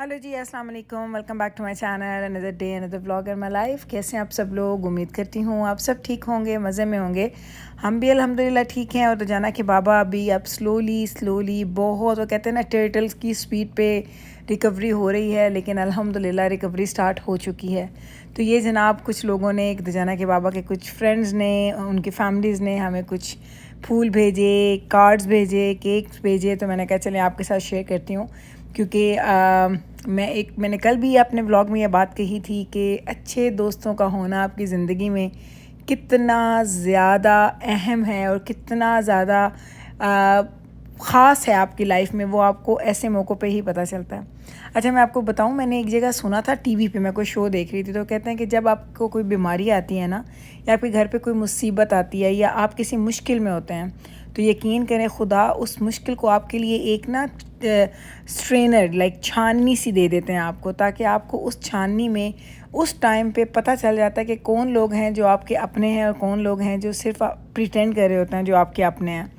Hello ji, अस्सलाम वालेकुम। Welcome back to my channel. Another day another vlog in my life. कैसे हैं आप सब लोग? उम्मीद करती हूँ आप सब ठीक होंगे, मज़े में होंगे। हम भी अल्हम्दुलिल्लाह ठीक हैं। और तो जाना कि बाबा अभी अब स्लोली बहुत, वो कहते हैं ना, टर्टल्स की स्पीड पे रिकवरी हो रही है, लेकिन अल्हम्दुलिल्लाह रिकवरी स्टार्ट हो चुकी है। तो ये जनाब कुछ लोगों ने, एक दजाना के बाबा के कुछ फ्रेंड्स ने, उनकी फैमिलीज़ ने हमें कुछ फूल भेजे, कार्ड्स भेजे, केक्स भेजे। तो मैंने कहा चलें आपके साथ शेयर करती हूँ, क्योंकि मैंने कल भी अपने व्लॉग में ये बात कही थी कि अच्छे दोस्तों का होना आपकी ज़िंदगी में कितना ज़्यादा अहम है और कितना ज़्यादा ख़ास है आपकी लाइफ में, वो आपको ऐसे मौक़ों पे ही पता चलता है। अच्छा, मैं आपको बताऊं, मैंने एक जगह सुना था टीवी पे, मैं कोई शो देख रही थी, तो कहते हैं कि जब आपको कोई बीमारी आती है ना, या आपके घर पे कोई मुसीबत आती है, या आप किसी मुश्किल में होते हैं, तो यकीन करें खुदा उस मुश्किल को आपके लिए एक ना स्ट्रेनर लाइक छाननी सी दे देते हैं आपको, ताकि आपको उस छाननी में उस टाइम पे पता चल जाता है कि कौन लोग हैं जो आपके अपने हैं और कौन लोग हैं जो सिर्फ प्रिटेंड कर रहे होते हैं जो आपके अपने हैं।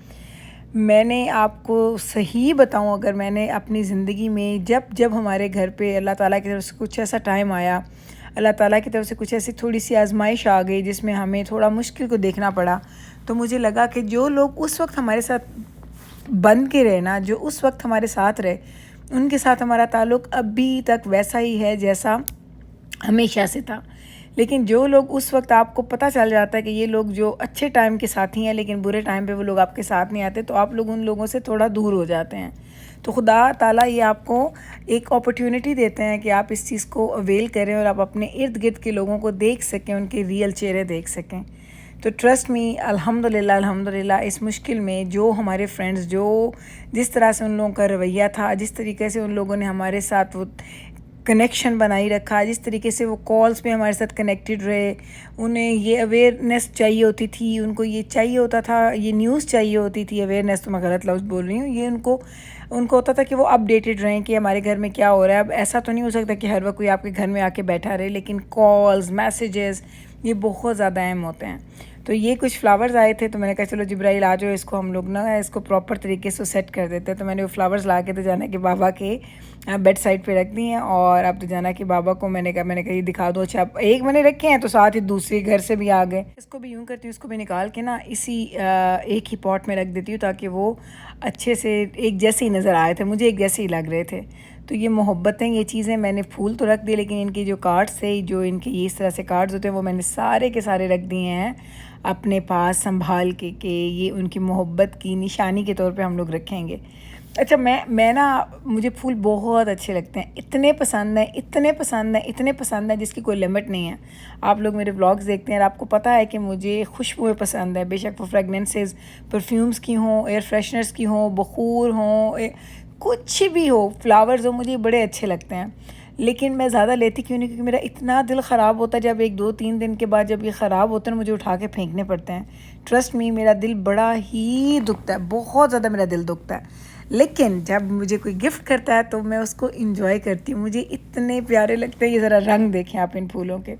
मैंने आपको सही बताऊं, अगर मैंने अपनी ज़िंदगी में जब जब हमारे घर पे अल्लाह ताला की तरफ से कुछ ऐसा टाइम आया, अल्लाह ताला की तरफ से कुछ ऐसी थोड़ी सी आजमाइश आ गई जिसमें हमें थोड़ा मुश्किल को देखना पड़ा, तो मुझे लगा कि जो लोग उस वक्त हमारे साथ बन के रहे ना, जो उस वक्त हमारे साथ रहे, उनके साथ हमारा ताल्लुक़ अभी तक वैसा ही है जैसा हमेशा से था। लेकिन जो लोग उस वक्त आपको पता चल जाता है कि ये लोग जो अच्छे टाइम के साथी हैं, लेकिन बुरे टाइम पे वो लोग आपके साथ नहीं आते, तो आप लोग उन लोगों से थोड़ा दूर हो जाते हैं। तो खुदा ताला ये आपको एक अपॉर्चुनिटी देते हैं कि आप इस चीज़ को अवेल करें और आप अपने इर्द गिर्द के लोगों को देख सकें, उनके रियल चेहरे देख सकें। तो ट्रस्ट मी, अल्हम्दुलिल्लाह इस मुश्किल में जो हमारे फ्रेंड्स, जो जिस तरह से उन लोगों का रवैया था, जिस तरीके से उन लोगों ने हमारे साथ वो कनेक्शन बनाई रखा, जिस तरीके से वो कॉल्स पे हमारे साथ कनेक्टेड रहे, उन्हें ये अवेयरनेस चाहिए होती थी, उनको ये चाहिए होता था, ये न्यूज़ चाहिए होती थी। अवेयरनेस तो मैं गलत लफ्ज़ बोल रही हूँ, ये उनको होता था कि वो अपडेटेड रहें कि हमारे घर में क्या हो रहा है। अब ऐसा तो नहीं हो सकता कि हर वक्त कोई आपके घर में आके बैठा रहे, लेकिन कॉल्स, मैसेजेस ये बहुत ज़्यादा अहम होते हैं। तो ये कुछ फ्लावर्स आए थे, तो मैंने कहा चलो जिब्राइल आ जाओ, इसको हम लोग ना इसको प्रॉपर तरीके से सेट कर देते हैं। तो मैंने वो फ्लावर्स ला के तो जाना कि बाबा के बेड साइड पे रख दी हैं। और अब तो जाना कि बाबा को मैंने कहा ये दिखा दो। अच्छा, अब एक मैंने रखे हैं तो साथ ही दूसरे घर से भी आ गए। इसको भी यूँ करती हूँ, इसको भी निकाल के ना इसी एक ही पॉट में रख देती हूँ, ताकि वो अच्छे से एक जैसे ही नज़र आए थे, मुझे एक जैसे ही लग रहे थे। तो ये मोहब्बतें, ये चीज़ें, मैंने फूल तो रख दिए, लेकिन इनके जो कार्ड्स थे, जो इनके ये इस तरह से कार्ड्स होते हैं, वो मैंने सारे के सारे रख दिए हैं अपने पास संभाल के, कि ये उनकी मोहब्बत की निशानी के तौर पे हम लोग रखेंगे। अच्छा, मैं ना, मुझे फूल बहुत अच्छे लगते हैं, इतने पसंद हैं, इतने पसंद हैं, इतने पसंद हैं जिसकी कोई लिमिट नहीं है। आप लोग मेरे व्लॉग्स देखते हैं और आपको पता है कि मुझे खुशबुएँ पसंद है, बेशक वो फ्रेगनेंसेस परफ्यूम्स की हों, एयर फ्रेशनर्स की हों, बखूर हों, कुछ भी हो, फ्लावर्स हो, मुझे बड़े अच्छे लगते हैं। लेकिन मैं ज़्यादा लेती क्यों नहीं, क्योंकि मेरा इतना दिल ख़राब होता है जब 1-2-3 दिन के बाद जब ये ख़राब होते हैं, मुझे उठा के फेंकने पड़ते हैं। ट्रस्ट मी, मेरा दिल बड़ा ही दुखता है, बहुत ज़्यादा मेरा दिल दुखता है। लेकिन जब मुझे कोई गिफ्ट करता है तो मैं उसको इंजॉय करती हूँ, मुझे इतने प्यारे लगते हैं। ये ज़रा रंग देखें आप इन फूलों के।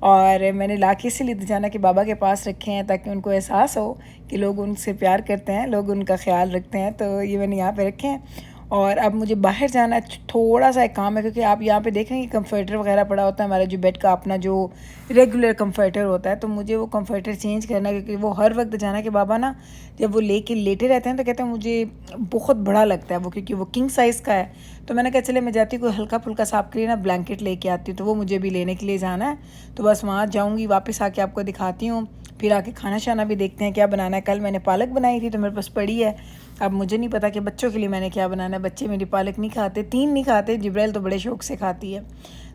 और मैंने लाके इसलिए जाना कि बाबा के पास रखे हैं, ताकि उनको एहसास हो कि लोग उनसे प्यार करते हैं, लोग उनका ख्याल रखते हैं। तो ये मैंने यहाँ पे रखे हैं। और अब मुझे बाहर जाना थोड़ा सा एक काम है, क्योंकि आप यहाँ पे देख रहे हैं कि कंफर्टर वगैरह पड़ा होता है, हमारा जो बेड का अपना जो रेगुलर कंफर्टर होता है, तो मुझे वो कंफर्टर चेंज करना है, क्योंकि वो हर वक्त जाना कि बाबा ना जब वो लेके लेटे रहते हैं तो कहते हैं मुझे बहुत बड़ा लगता है वो, क्योंकि वो किंग साइज़ का है। तो मैंने कहा चले मैं जाती कोई हल्का फुल्का सा आपके लिए ना ब्लैंकेट लेके आती हूँ, तो वो मुझे भी लेने के लिए जाना है। तो बस वहाँ जाऊँगी, वापस आके आपको दिखाती हूँ, फिर आके खाना शाना भी देखते हैं क्या बनाना है। कल मैंने पालक बनाई थी तो मेरे पास पड़ी है, अब मुझे नहीं पता कि बच्चों के लिए मैंने क्या बनाना है। बच्चे मेरी पालक नहीं खाते, 3 नहीं खाते, जिब्राइल तो बड़े शौक़ से खाती है।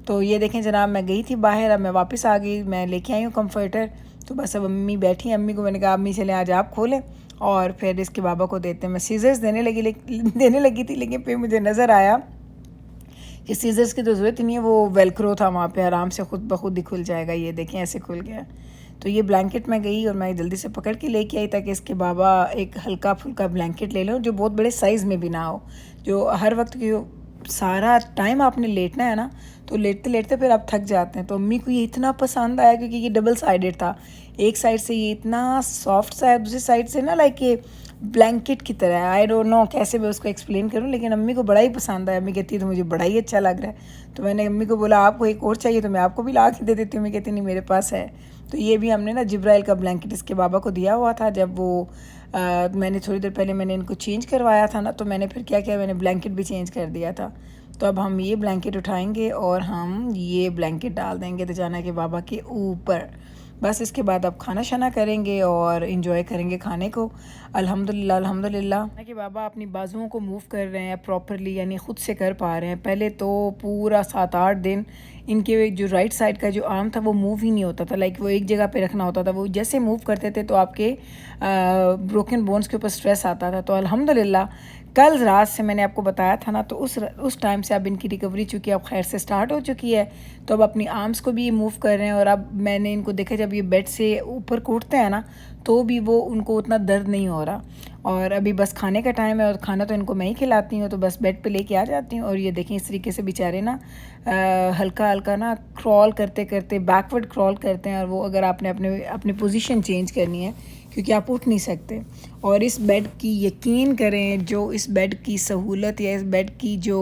तो ये देखें जनाब, मैं गई थी बाहर, अब मैं वापस आ गई, मैं लेके आई हूँ कंफर्टर। तो बस अब अम्मी बैठी हैं, अम्मी को मैंने कहा अम्मी चले आज आप खोलें और फिर इसके बाबा को देते हैं। मैं सीजर्स देने लगी थी, लेकिन फिर मुझे नज़र आया कि सीजर्स की तो ज़रूरत नहीं है, वो वेलक्रो था वहाँ पे, आराम से खुद ब खुद ही खुल जाएगा। ये देखें ऐसे खुल गया। तो ये ब्लैंकेट में गई और मैं जल्दी से पकड़ के लेके आई, ताकि इसके बाबा एक हल्का फुल्का ब्लैंकेट ले लें जो बहुत बड़े साइज़ में भी ना हो, जो हर वक्त की सारा टाइम आपने लेटना है ना, तो लेटते लेटते फिर आप थक जाते हैं। तो अम्मी को ये इतना पसंद आया, क्योंकि ये डबल साइडेड था, एक साइड से ये इतना सॉफ्ट सा है, दूसरी साइड से ना लाइक ये ब्लैंकेट की तरह। आई डोंट नो कैसे मैं उसको एक्सप्लेन करूं, लेकिन अम्मी को बड़ा ही पसंद है। अम्मी कहती है तो मुझे बड़ा ही अच्छा लग रहा है। तो मैंने अम्मी को बोला आपको एक और चाहिए तो मैं आपको भी ला के दे देती हूँ। अम्मी कहती नहीं मेरे पास है। तो ये भी हमने ना जिब्राइल का ब्लैंकेट इसके बाबा को दिया हुआ था। जब वो मैंने थोड़ी देर पहले मैंने इनको चेंज करवाया था ना, तो मैंने फिर क्या किया, मैंने ब्लैंकेट भी चेंज कर दिया था। तो अब हम ये ब्लैंकेट उठाएंगे और हम ये ब्लैंकेट डाल देंगे दजाना के बाबा के ऊपर। बस इसके बाद अब खाना शाना करेंगे और इन्जॉय करेंगे खाने को। अल्हम्दुलिल्लाह अल्हम्दुलिल्लाह कि बाबा अपनी बाजुओं को मूव कर रहे हैं प्रॉपरली, यानी ख़ुद से कर पा रहे हैं। पहले तो पूरा 7-8 दिन इनके जो राइट साइड का जो आर्म था वो मूव ही नहीं होता था। लाइक वो एक जगह पे रखना होता था। वो जैसे मूव करते थे तो आपके ब्रोकन बोन्स के ऊपर स्ट्रेस आता था। तो अल्हम्दुलिल्लाह कल रात से मैंने आपको बताया था ना, तो उस टाइम से अब इनकी रिकवरी चूँकि अब खैर से स्टार्ट हो चुकी है। तो अब अपनी आर्म्स को भी मूव कर रहे हैं। और अब मैंने इनको देखा जब ये बेड से ऊपर कूदते हैं ना, तो भी वो उनको उतना दर्द नहीं हो रहा। और अभी बस खाने का टाइम है और खाना तो इनको मैं ही खिलाती हूँ। तो बस बेड पे लेके आ जाती हूँ और ये देखें इस तरीके से बेचारे ना हल्का हल्का ना क्रॉल करते करते बैकवर्ड क्रॉल करते हैं। और वो अगर आपने अपनी पोजीशन चेंज करनी है क्योंकि आप उठ नहीं सकते। और इस बेड की यकीन करें, जो इस बेड की सहूलत या इस बेड की जो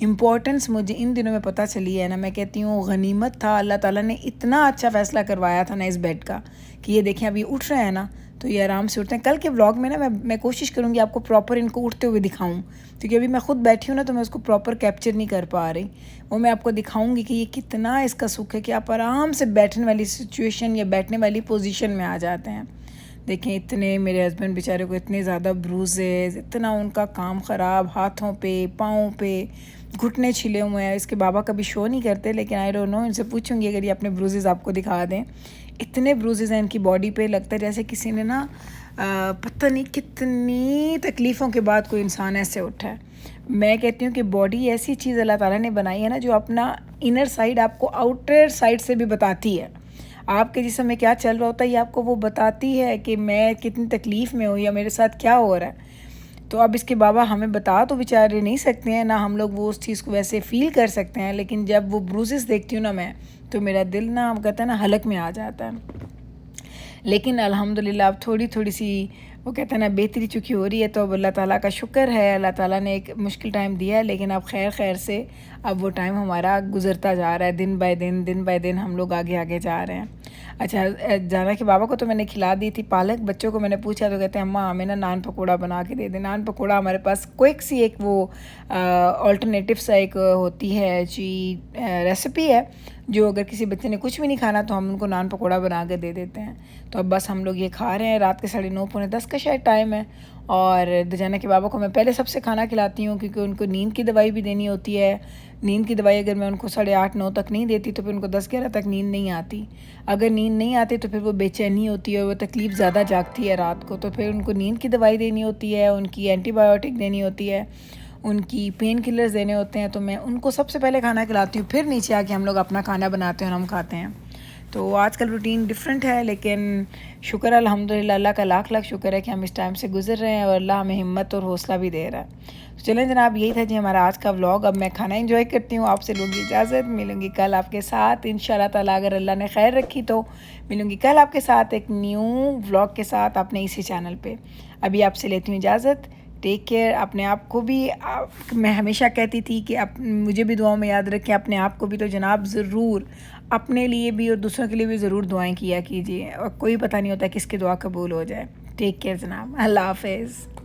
इम्पोर्टेंस मुझे इन दिनों में पता चली है ना, मैं कहती हूँ गनीमत था। अल्लाह ताला ने इतना अच्छा फ़ैसला करवाया था ना इस बेड का कि ये देखें अभी उठ रहे हैं ना, तो ये आराम से उठते हैं। कल के व्लॉग में ना मैं कोशिश करूँगी आपको प्रॉपर इनको उठते हुए दिखाऊं, क्योंकि अभी मैं खुद बैठी हूँ ना तो मैं उसको प्रॉपर कैप्चर नहीं कर पा रही। वो मैं आपको दिखाऊंगी कि ये कितना इसका सुख है कि आप आराम से बैठने वाली सिचुएशन या बैठने वाली पोजीशन में आ जाते हैं। देखें इतने मेरे हस्बैंड बेचारे को इतने ज़्यादा ब्रूजेज, इतना उनका काम ख़राब, हाथों पे पाँव पे घुटने छिले हुए हैं। इसके बाबा कभी शो नहीं करते, लेकिन आई डोंट नो, इनसे पूछूंगी अगर ये अपने ब्रूजेज आपको दिखा दें। इतने ब्रूजेज हैं इनकी बॉडी पे, लगता है जैसे किसी ने ना पता नहीं कितनी तकलीफ़ों के बाद कोई इंसान ऐसे उठा है। मैं कहती हूँ कि बॉडी ऐसी चीज़ अल्लाह ताला ने बनाई है ना, जो अपना इनर साइड आपको आउटर साइड से भी बताती है। आपके जिस्म में क्या चल रहा होता है ये आपको वो बताती है कि मैं कितनी तकलीफ़ में हूँ या मेरे साथ क्या हो रहा है। तो अब इसके बाबा हमें बता तो बेचारे नहीं सकते हैं ना, हम लोग वो उस चीज़ को वैसे फ़ील कर सकते हैं। लेकिन जब वो ब्रूजेस देखती हूँ ना मैं, तो मेरा दिल ना कहता है ना हलक में आ जाता है। लेकिन अल्हम्दुलिल्लाह अब थोड़ी थोड़ी सी वो कहते हैं ना बेहतरी चुकी हो रही है। तो अब अल्लाह ताला का शुक्र है, अल्लाह ताला ने एक मुश्किल टाइम दिया है, लेकिन अब खैर से अब वो टाइम हमारा गुजरता जा रहा है। दिन बाय दिन हम लोग आगे आगे जा रहे हैं। अच्छा, जाना के बाबा को तो मैंने खिला दी थी पालक। बच्चों को मैंने पूछा तो कहते हैं अम्मा हमें ना नान पकौड़ा बना के दे दे। नान पकौड़ा हमारे पास क्विक सी एक वो ऑल्टरनेटिव सा एक होती है जी रेसिपी है, जो अगर किसी बच्चे ने कुछ भी नहीं खाना तो हम उनको नान पकौड़ा बना के दे देते हैं। तो अब बस हम लोग ये खा रहे हैं। रात के 9:30 पौने 10 का शायद टाइम है। और दजाना के बाबा को मैं पहले सबसे खाना खिलाती हूँ, क्योंकि उनको नींद की दवाई भी देनी होती है। नींद की दवाई अगर मैं उनको 8:30-9 तक नहीं देती तो फिर उनको 10-11 तक नींद नहीं आती। अगर नींद नहीं आती तो फिर वो बेचैनी होती है, वो तकलीफ़ ज़्यादा जागती है रात को। तो फिर उनको नींद की दवाई देनी होती है, उनकी एंटीबायोटिक देनी होती है, उनकी पेन किलर्स देने होते हैं। तो मैं उनको सबसे पहले खाना खिलाती हूँ, फिर नीचे आके हम लोग अपना खाना बनाते हैं और हम खाते हैं। तो आजकल रूटीन डिफरेंट है, लेकिन शुक्र अल्हम्दुलिल्लाह, अल्लाह का लाख लाख शुक्र है कि हम इस टाइम से गुजर रहे हैं और अल्लाह हमें हिम्मत और हौसला भी दे रहा है। तो चलें जनाब, यही था जी हमारा आज का व्लॉग। अब मैं खाना एंजॉय करती हूँ, आपसे लूँगी इजाज़त। मिलूँगी कल आपके साथ इंशाल्लाह ताला, अगर अल्लाह ने खैर रखी तो मिलूँगी कल आपके साथ एक न्यू व्लॉग के साथ अपने इसी चैनल पर। अभी आपसे लेती हूँ इजाज़त। Take care. अपने आप को भी मैं हमेशा कहती थी कि मुझे भी दुआओं में याद रखें, अपने आप को भी तो जनाब ज़रूर, अपने लिए भी और दूसरों के लिए भी ज़रूर दुआएं किया कीजिए। और कोई पता नहीं होता किसकी दुआ कबूल हो जाए। टेक केयर जनाब, अल्लाह हाफ़िज़।